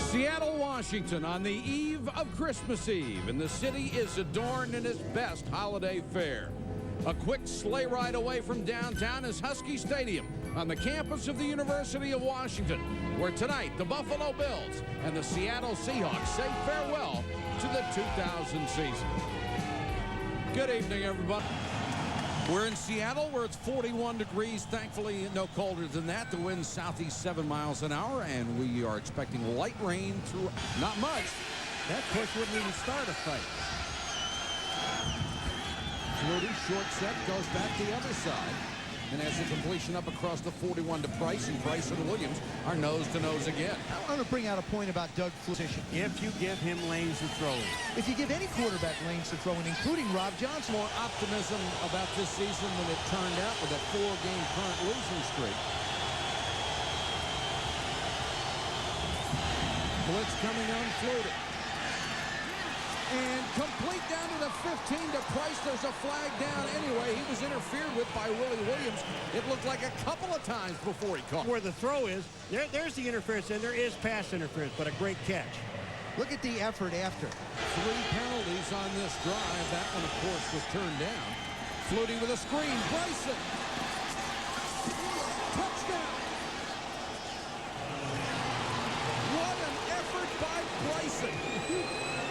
Seattle, Washington, on the eve of Christmas Eve, and the city is adorned in its best holiday fare. A quick sleigh ride away from downtown is Husky Stadium on the campus of the University of Washington, where tonight the Buffalo Bills and the Seattle Seahawks say farewell to the 2000 season. Good evening, everybody. We're in Seattle, where it's 41 degrees. Thankfully, no colder than that. The wind's southeast 7 miles an hour, and we are expecting light rain through. Not much. That push wouldn't even start a fight. Flutie, short set, goes back the other side. And as the completion up across the 41 to Price, and Price and Williams are nose-to-nose again. I want to bring out a point about Doug Flutie's. If you give him lanes to throw in. If you give any quarterback lanes to throw in, including Rob Johnson. More optimism about this season than it turned out with a 4-game current losing streak. Blitz coming on Flutie. And complete down to the 15 to Price. There's a flag down anyway. He was interfered with by Willie Williams. It looked like a couple of times before he caught. Where the throw is, there's the interference, and there is pass interference, but a great catch. Look at the effort after. 3 penalties on this drive. That one, of course, was turned down. Flutie with a screen. Bryson. Touchdown. What an effort by Bryson.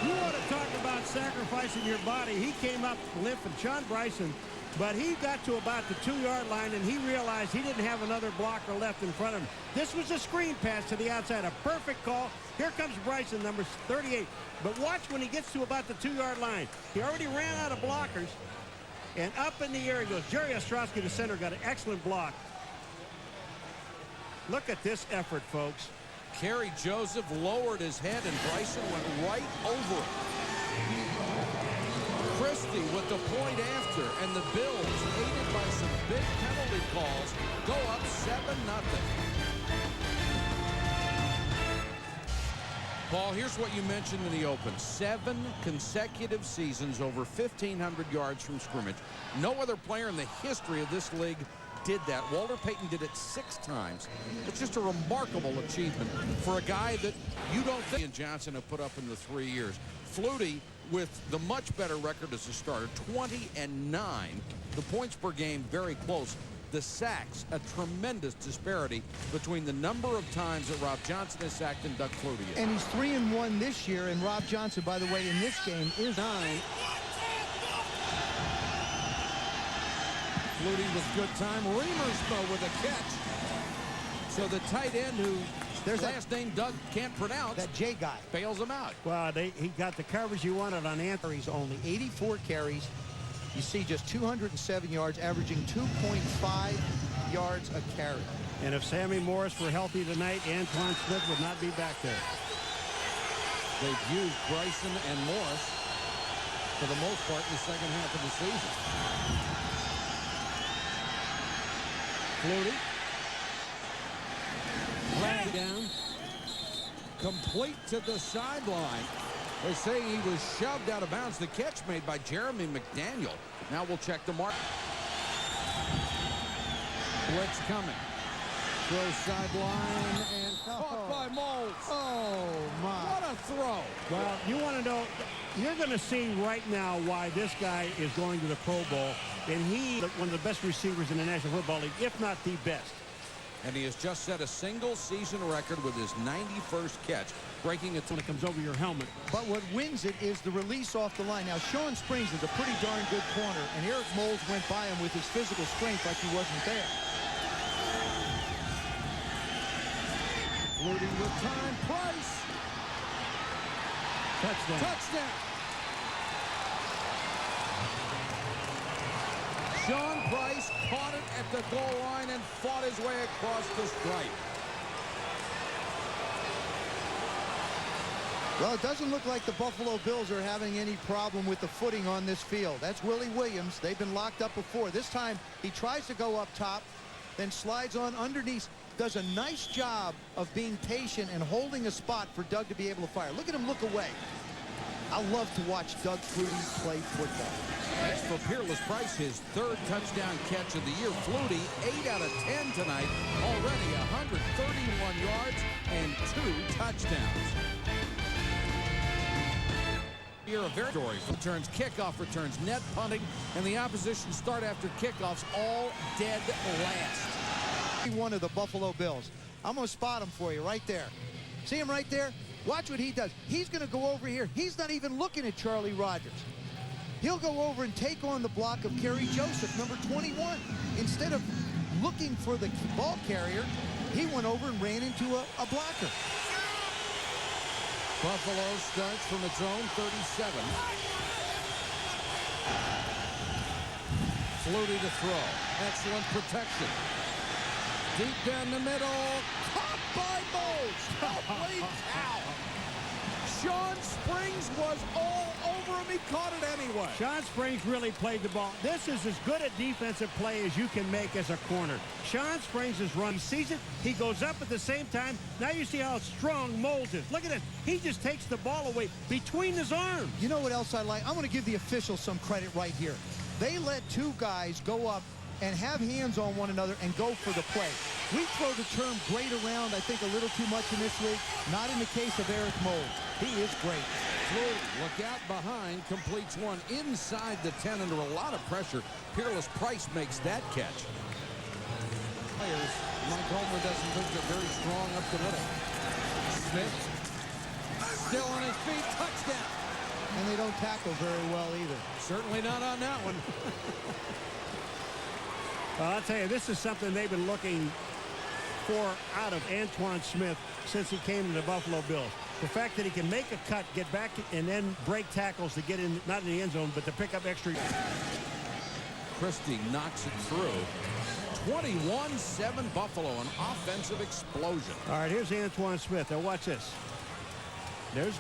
You want to talk about sacrificing your body. He came up limping, Sean Bryson, but he got to about the 2-yard line, and he realized he didn't have another blocker left in front of him. This was a screen pass to the outside, a perfect call. Here comes Bryson, number 38. But watch when he gets to about the 2-yard line. He already ran out of blockers, and up in the air he goes. Jerry Ostrowski, the center, got an excellent block. Look at this effort, folks. Kerry Joseph lowered his head, and Bryson went right over it. Christie with the point after, and the Bills, aided by some big penalty calls, go up 7-0. Paul, here's what you mentioned in the open. 7 consecutive seasons over 1,500 yards from scrimmage. No other player in the history of this league did that. Walter Payton did it 6 times. It's just a remarkable achievement for a guy that you don't think Johnson have put up in the 3 years. Flutie with the much better record as a starter, 20-9. The points per game very close. The sacks, a tremendous disparity between the number of times that Rob Johnson is sacked and Doug Flutie is. And he's 3-1 this year, and Rob Johnson, by the way, in this game is 9. Flutie with good time. Remersmo with a catch. So the tight end, who their last name Doug can't pronounce, that J guy, bails him out. Well, he got the coverage he wanted on Anthony's. Only 84 carries. You see just 207 yards, averaging 2.5 yards a carry. And if Sammy Morris were healthy tonight, Antoine Smith would not be back there. They've used Bryson and Morris for the most part in the second half of the season. Flutie. Flag down. Complete to the sideline. They say he was shoved out of bounds. The catch made by Jeremy McDaniel. Now we'll check the mark. Blitz coming. Throw sideline and caught by Moles. Oh, my. What a throw. Well, you want to know, you're going to see right now why this guy is going to the Pro Bowl. And he's one of the best receivers in the National Football League, if not the best. And he has just set a single-season record with his 91st catch, breaking it when it comes over your helmet. But what wins it is the release off the line. Now, Sean Springs is a pretty darn good corner, and Eric Moles went by him with his physical strength like he wasn't there. Flutie with time. Price. Touchdown. Touchdown. Sean Price caught it at the goal line and fought his way across the stripe. Well, it doesn't look like the Buffalo Bills are having any problem with the footing on this field. That's Willie Williams. They've been locked up before. This time, he tries to go up top, then slides on underneath. Does a nice job of being patient and holding a spot for Doug to be able to fire. Look at him look away. I love to watch Doug Flutie play football. That's for Peerless Price, his 3rd touchdown catch of the year. Flutie, 8 out of 10 tonight. Already 131 yards and 2 touchdowns. Here a very story. Returns, kickoff returns, net punting, and the opposition start after kickoffs all dead last. One of the Buffalo Bills. I'm going to spot him for you right there. See him right there? Watch what he does. He's going to go over here. He's not even looking at Charlie Rogers. He'll go over and take on the block of Kerry Joseph, number 21. Instead of looking for the ball carrier, he went over and ran into a blocker. Buffalo starts from its own 37. Flutie to throw. Excellent protection. Deep down the middle. Caught by Moles. Holy cow. Sean Springs was all over him. He caught it anyway. Sean Springs really played the ball. This is as good a defensive play as you can make as a corner. Sean Springs is run. He sees it. He goes up at the same time. Now you see how strong Moles is. Look at this. He just takes the ball away between his arms. You know what else I like? I'm going to give the officials some credit right here. They let 2 guys go up and have hands on one another and go for the play. We throw the term great around, I think, a little too much in this league. Not in the case of Eric Mold. He is great. Flutie, look out behind, completes one inside the 10 under a lot of pressure. Peerless Price makes that catch. Players, Mike Homer doesn't think they're very strong up the middle. Smith, still on his feet, touchdown. And they don't tackle very well either. Certainly not on that one. I'll tell you, this is something they've been looking for out of Antoine Smith since he came to the Buffalo Bills. The fact that he can make a cut, get back, and then break tackles to get in, not in the end zone, but to pick up extra. Christie knocks it through. 21-7 Buffalo, an offensive explosion. All right, here's Antoine Smith. Now watch this.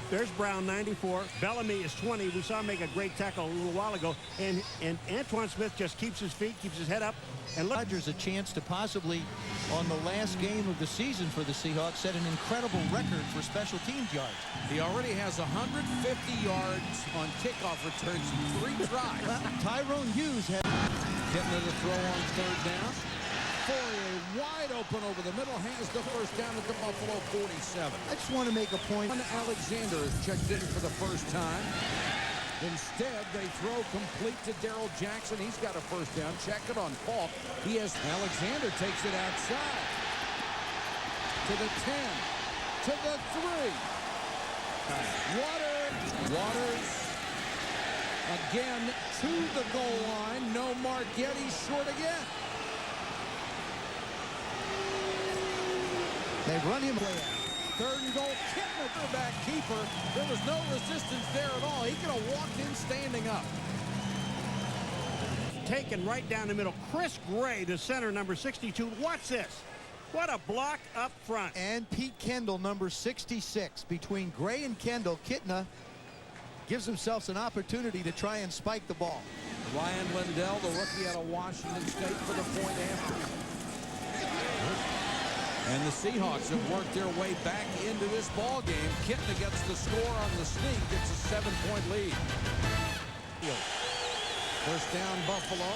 There's Brown, 94. Bellamy is 20. We saw him make a great tackle a little while ago. And Antoine Smith just keeps his feet, keeps his head up. And look. Rodgers a chance to possibly, on the last game of the season for the Seahawks, set an incredible record for special teams yards. He already has 150 yards on kickoff returns in 3 tries. Well, Tyrone Hughes had Getting to the throw on 3rd down. Fourier wide open over the middle, has the first down at the Buffalo 47. I just want to make a point. Alexander is checked in for the first time. Instead, they throw complete to Darrell Jackson. He's got a first down. Check it on Falk. He has Alexander takes it outside. To the 10. To the 3. Waters. Again to the goal line. No mark yet. He's short again. They run him away. 3rd and goal. Kittner, back keeper. There was no resistance there at all. He could have walked in standing up. Taken right down the middle. Chris Gray, the center, number 62. Watch this. What a block up front. And Pete Kendall, number 66. Between Gray and Kendall, Kittner gives himself an opportunity to try and spike the ball. Ryan Lindell, the rookie out of Washington State, for the point after. And the Seahawks have worked their way back into this ball game. Kittner gets the score on the sneak. It's a 7-point lead. First down, Buffalo.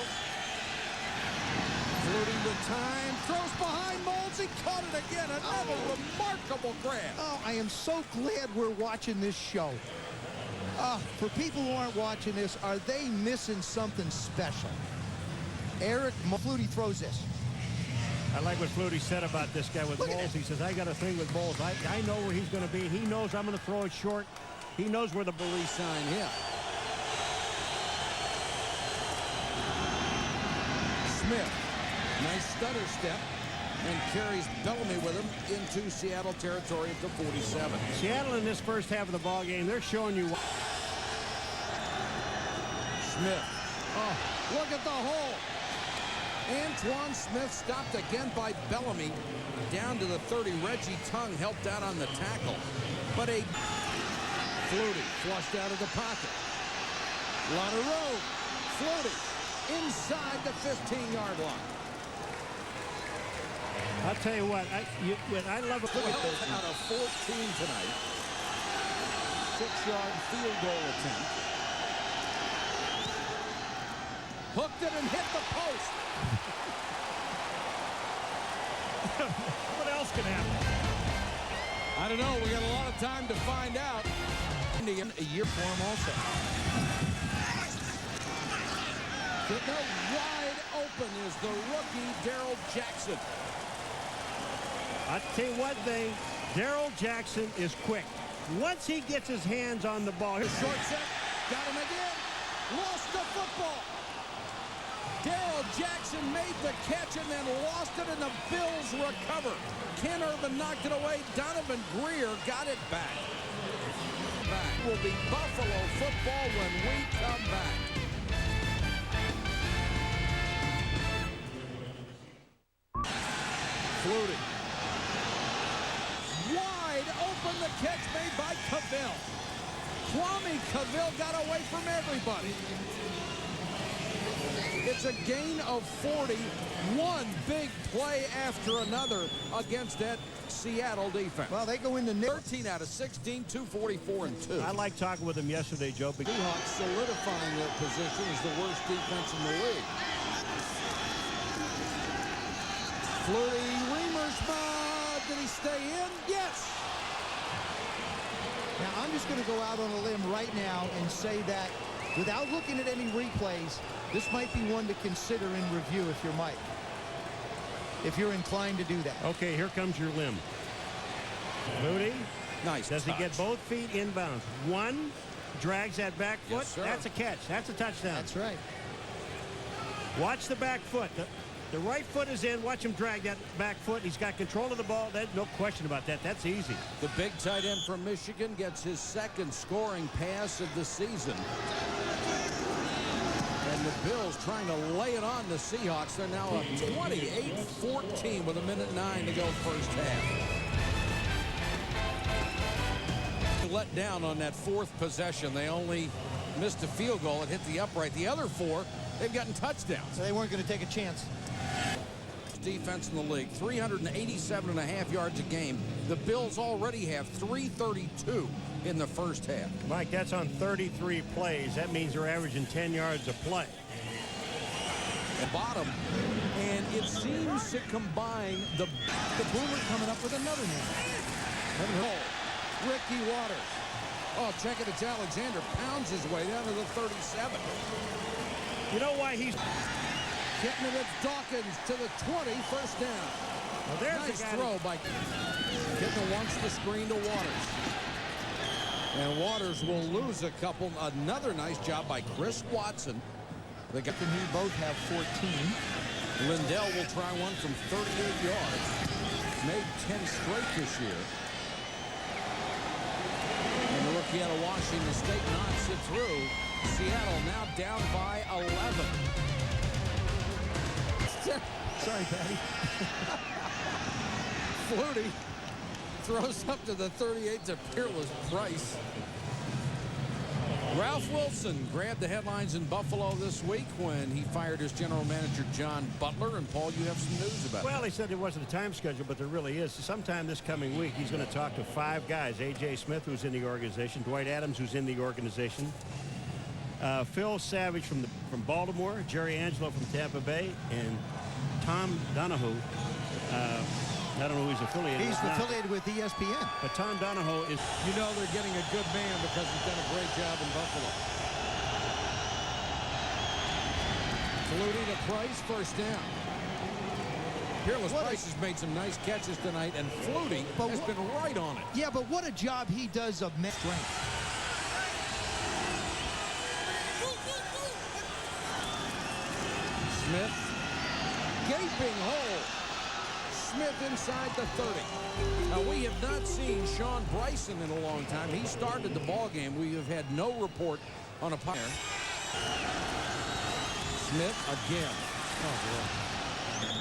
Flutie with time. Throws behind Moles. He caught it again. Another remarkable grab. Oh, I am so glad we're watching this show. For people who aren't watching this, are they missing something special? Eric Flutie throws this. I like what Flutie said about this guy with Moles. He says, I got a thing with Moles. I know where he's going to be. He knows I'm going to throw it short. He knows where the bully sign him. Smith, nice stutter step, and carries Bellamy with him into Seattle territory at the 47. Seattle in this first half of the ball game, they're showing you. Smith. Oh, look at the hole. Antoine Smith stopped again by Bellamy. Down to the 30. Reggie Tongue helped out on the tackle. But a Flutie flushed out of the pocket. A lot of room. Flutie inside the 15-yard line. I'll tell you what, I love it. Out of 14 tonight. 6-yard field goal attempt. Hooked it and hit the post. What else can happen? I don't know. We got a lot of time to find out. A year for him also. Wide open is the rookie, Darrell Jackson. I'll tell you one thing. Darrell Jackson is quick. Once he gets his hands on the ball. His short set. Got him again. Lost the football. Darrell Jackson made the catch and then lost it, and the Bills recover. Ken Irvin knocked it away. Donovan Greer got it back. Will be Buffalo football when we come back. Flutie. Wide open, the catch made by Cavill. Kwame Cavill got away from everybody. It's a gain of 40. One big play after another against that Seattle defense. Well, they go into 13 out of 16, 244 and 2. I like talking with him yesterday, Joe. Seahawks solidifying their position as the worst defense in the league. Flutie, Reamersma, did he stay in? Yes! Now, I'm just going to go out on a limb right now and say that without looking at any replays, this might be one to consider in review if you're Mike. If you're inclined to do that. Okay, here comes your limb. Flutie. Nice. Does he get both feet inbounds? One, drags that back foot. Yes, sir. That's a catch. That's a touchdown. That's right. Watch the back foot. The right foot is in. Watch him drag that back foot. He's got control of the ball. There's no question about that. That's easy. The big tight end from Michigan gets his second scoring pass of the season. And the Bills trying to lay it on the Seahawks. They're now up 28-14 with 1:09 to go first half. Let down on that fourth possession. They only missed a field goal. It hit the upright. The other four, they've gotten touchdowns. So they weren't going to take a chance. Defense in the league, 387.5 yards a game. The Bills already have 332 in the first half. Mike, that's on 33 plays. That means they're averaging 10 yards a play. At bottom, and it seems to combine the Boomer coming up with another name. Ricky Waters. Oh, check it. It's Alexander. Pounds his way down to the 37. You know why he's getting it. It's Dawkins to the 20. First down. Well, there's nice a guy throw by Kittle wants the screen to Waters. And Waters will lose a couple. Another nice job by Chris Watson. They got he both have 14. Lindell will try one from 38 yards. Made 10 straight this year. And the rookie out of Washington State knocks it through. Seattle now down by 11. Sorry, Patty. Flutie throws up to the 38 to Peerless Price. Ralph Wilson grabbed the headlines in Buffalo this week when he fired his general manager, John Butler. And, Paul, you have some news about it. Well, he said there wasn't a time schedule, but there really is. Sometime this coming week, he's going to talk to 5 guys. A.J. Smith, who's in the organization. Dwight Adams, who's in the organization. Phil Savage from Baltimore. Jerry Angelo from Tampa Bay. And Tom Donahoe. I don't know who he's affiliated with. He's affiliated with ESPN. But Tom Donahoe is... You know they're getting a good man because he's done a great job in Buffalo. Flutie to Price, first down. Peerless Price has made some nice catches tonight, and Flutie has been right on it. Yeah, but what a job he does of strength. Smith, gaping hole. Smith inside the 30. Now, we have not seen Sean Bryson in a long time. He started the ball game. We have had no report on a punter. Smith again. Oh, boy.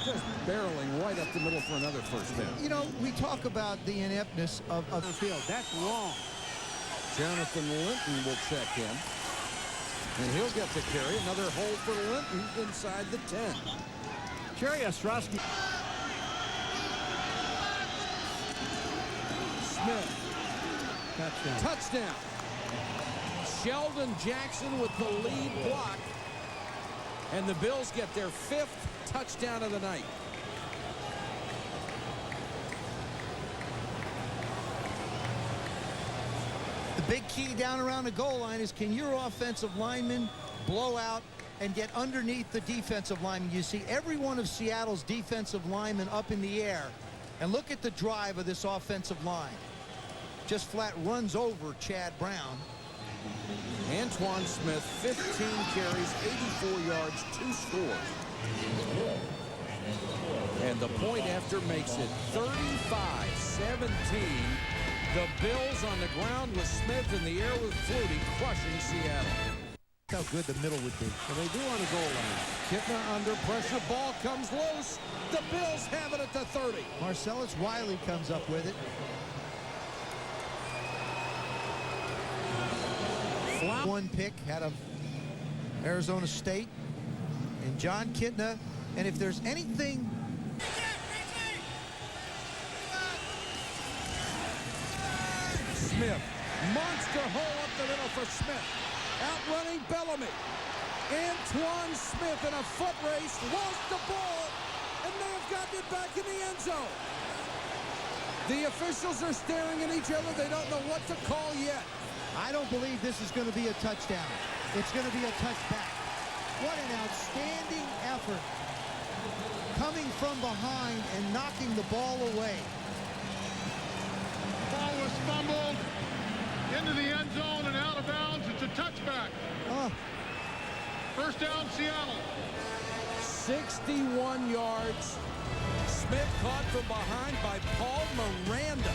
Just barreling right up the middle for another first down. You know, we talk about the ineptness of the field. That's wrong. Jonathan Linton will check in. And he'll get the carry. Another hold for Linton inside the 10. Jerry Ostrowski. Smith. Touchdown. Touchdown. Sheldon Jackson with the lead block. And the Bills get their 5th touchdown of the night. Big key down around the goal line is, can your offensive linemen blow out and get underneath the defensive linemen? You see every one of Seattle's defensive linemen up in the air. And look at the drive of this offensive line. Just flat runs over Chad Brown. Antoine Smith, 15 carries, 84 yards, 2 scores. And the point after makes it 35-17. The Bills on the ground with Smith, in the air with Flutie, crushing Seattle. How good the middle would be. And they do on the goal line. Kitna under pressure. Ball comes loose. The Bills have it at the 30. Marcellus Wiley comes up with it. One pick out of Arizona State. And John Kitna. And if there's anything... Smith. Monster hole up the middle for Smith. Outrunning Bellamy. Antoine Smith in a foot race lost the ball and may have gotten it back in the end zone. The officials are staring at each other. They don't know what to call yet. I don't believe this is going to be a touchdown. It's going to be a touchback. What an outstanding effort. Coming from behind and knocking the ball away. Ball was fumbled into the end zone and out of bounds. It's a touchback. First down, Seattle. 61 yards. Smith caught from behind by Paul Miranda.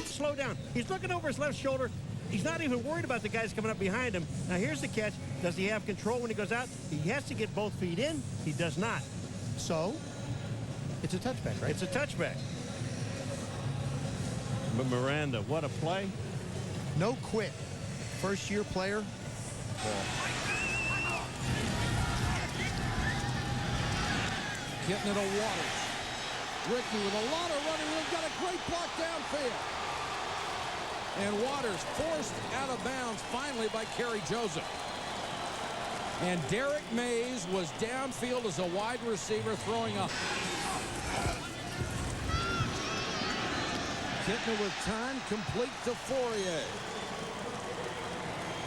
Slow down. He's looking over his left shoulder. He's not even worried about the guys coming up behind him. Now here's the catch. Does he have control when he goes out? He has to get both feet in. He does not. So, it's a touchback, right? It's a touchback. But Miranda, what a play. No quit. First-year player. Getting it to Waters. Ricky with a lot of running room. Got a great block downfield. And Waters forced out of bounds finally by Kerry Joseph. And Derek Mays was downfield as a wide receiver throwing a... Kitna with time, complete to Fourier.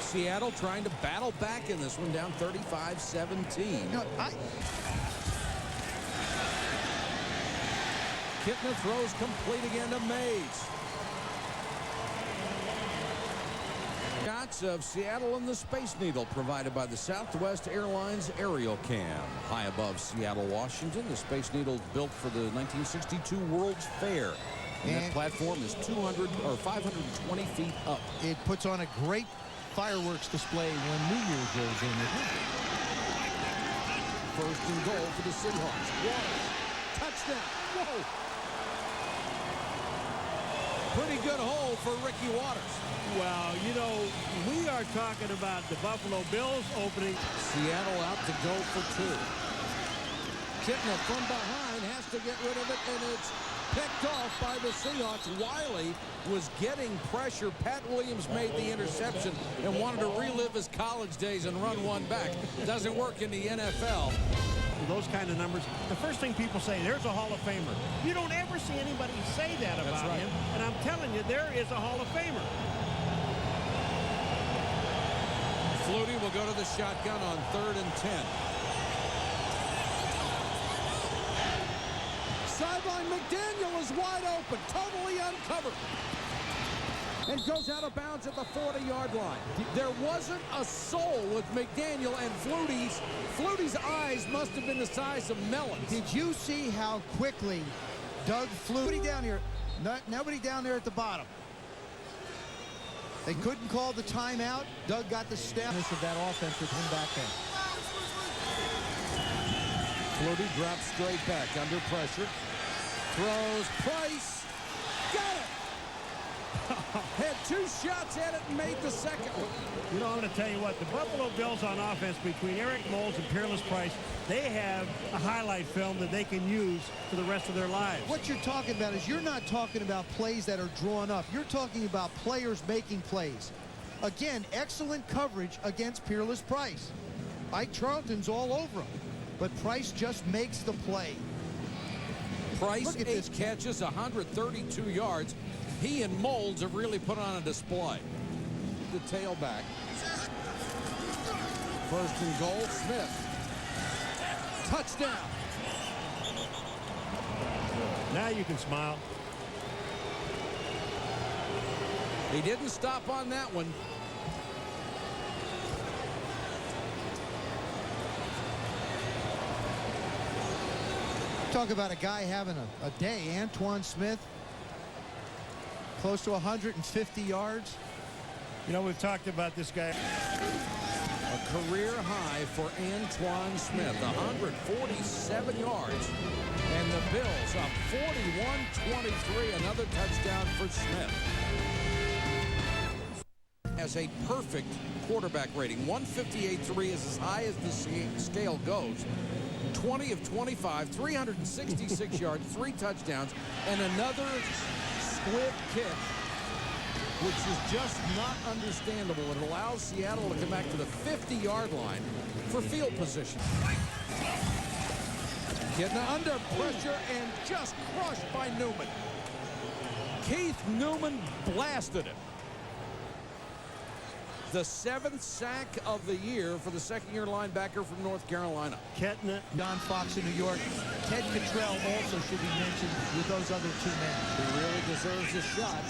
Seattle trying to battle back in this one, down 35-17. No, Kitna throws complete again to Mays. Shots of Seattle and the Space Needle provided by the Southwest Airlines Aerial Cam. High above Seattle, Washington, the Space Needle built for the 1962 World's Fair. And that platform is 520 feet up. It puts on a great fireworks display when New Year's rolls in. First and goal for the Seahawks. Waters. Touchdown. Whoa. Pretty good hole for Ricky Waters. Well, you know, we are talking about the Buffalo Bills opening. Seattle out to go for 2. Kitna from behind has to get rid of it, and it's picked off by the Seahawks. Wiley was getting pressure. Pat Williams made the interception and wanted to relive his college days and run one back. Doesn't work in the NFL. Those kind of numbers, the first thing people say, there's a Hall of Famer. You don't ever see anybody say that about him. And I'm telling you, there is a Hall of Famer. Flutie will go to the shotgun on 3rd and 10. Sideline McDaniel is wide open, totally uncovered. And goes out of bounds at the 40-yard line. There wasn't a soul with McDaniel, and Flutie's eyes must have been the size of melons. Did you see how quickly Doug Flutie down here? Nobody down there at the bottom. They couldn't call the timeout. Doug got the step of that offense with him back there. Flutie drops straight back under pressure. Throws. Price. Got it. Had 2 shots at it and made the second one. You know, I'm going to tell you what, the Buffalo Bills on offense, between Eric Moulds and Peerless Price, they have a highlight film that they can use for the rest of their lives. What you're talking about is you're not talking about plays that are drawn up. You're talking about players making plays. Again, excellent coverage against Peerless Price. Ike Charlton's all over him, but Price just makes the play. Price, Look at 8 this catches, 132 yards. He and Molds have really put on a display. The tailback. First and goal, Smith. Touchdown. Now you can smile. He didn't stop on that one. Talk about a guy having a day. Antoine Smith, close to 150 yards. You know, we've talked about this guy. A career high for Antoine Smith, 147 yards. And the Bills up 41-23, another touchdown for Smith. Has a perfect quarterback rating. 158.3 is as high as the scale goes. 20 of 25, 366 yards, 3 touchdowns, and another squib kick, which is just not understandable. It allows Seattle to come back to the 50-yard line for field position. Getting under pressure and just crushed by Newman. Keith Newman blasted it. The 7th sack of the year for the second-year linebacker from North Carolina. Ketna. John Fox in New York. Ted Cottrell also should be mentioned with those other 2 men. He really deserves a shot.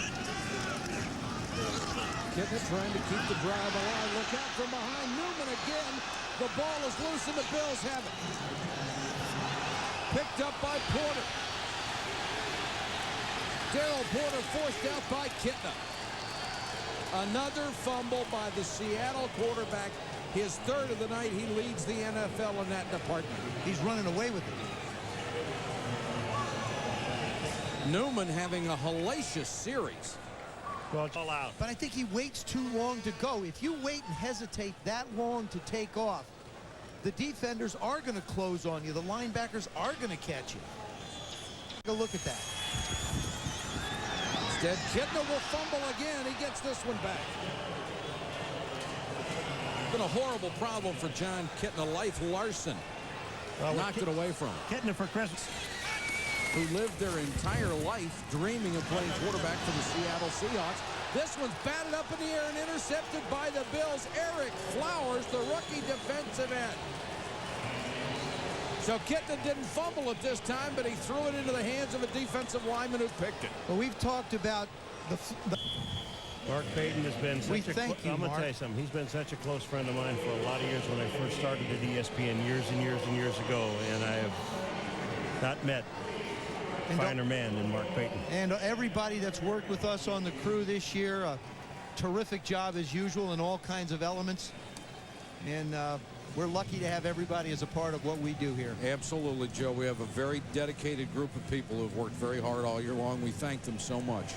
Ketna trying to keep the drive alive. Look out from behind. Newman again. The ball is loose and the Bills have it. Picked up by Porter. Darrell Porter forced out by Kitna. Another fumble by the Seattle quarterback. His 3rd of the night. He leads the NFL in that department. He's running away with it. Newman having a hellacious series. Well, all out. But I think he waits too long to go. If you wait and hesitate that long to take off, the defenders are going to close on you. The linebackers are going to catch you. Take a look at that. Instead, Kitna will fumble again. He gets this one back. Been a horrible problem for John Kitna. Life Larson knocked it away from him. Ketna for Christmas. Who lived their entire life dreaming of playing quarterback for the Seattle Seahawks. This one's batted up in the air and intercepted by the Bills. Eric Flowers, the rookie defensive end. So Kitna didn't fumble it this time, but he threw it into the hands of a defensive lineman who picked it. Well, we've talked about the Mark Payton has been such I'm going to tell you something. He's been such a close friend of mine for a lot of years when I first started at ESPN years and years and years ago, and I have not met a finer man than Mark Payton. And everybody that's worked with us on the crew this year, a terrific job as usual in all kinds of elements. And we're lucky to have everybody as a part of what we do here. Absolutely, Joe. We have a very dedicated group of people who have worked very hard all year long. We thank them so much.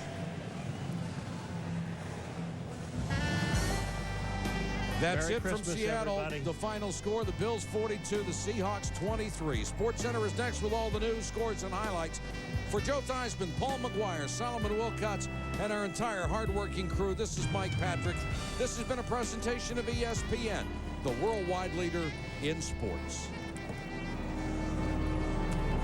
That's Merry it from Christmas, Seattle. everybody. The final score, the Bills 42, the Seahawks 23. SportsCenter is next with all the news, scores, and highlights. For Joe Theismann, Paul McGuire, Solomon Wilcots, and our entire hardworking crew, this is Mike Patrick. This has been a presentation of ESPN, the worldwide leader in sports.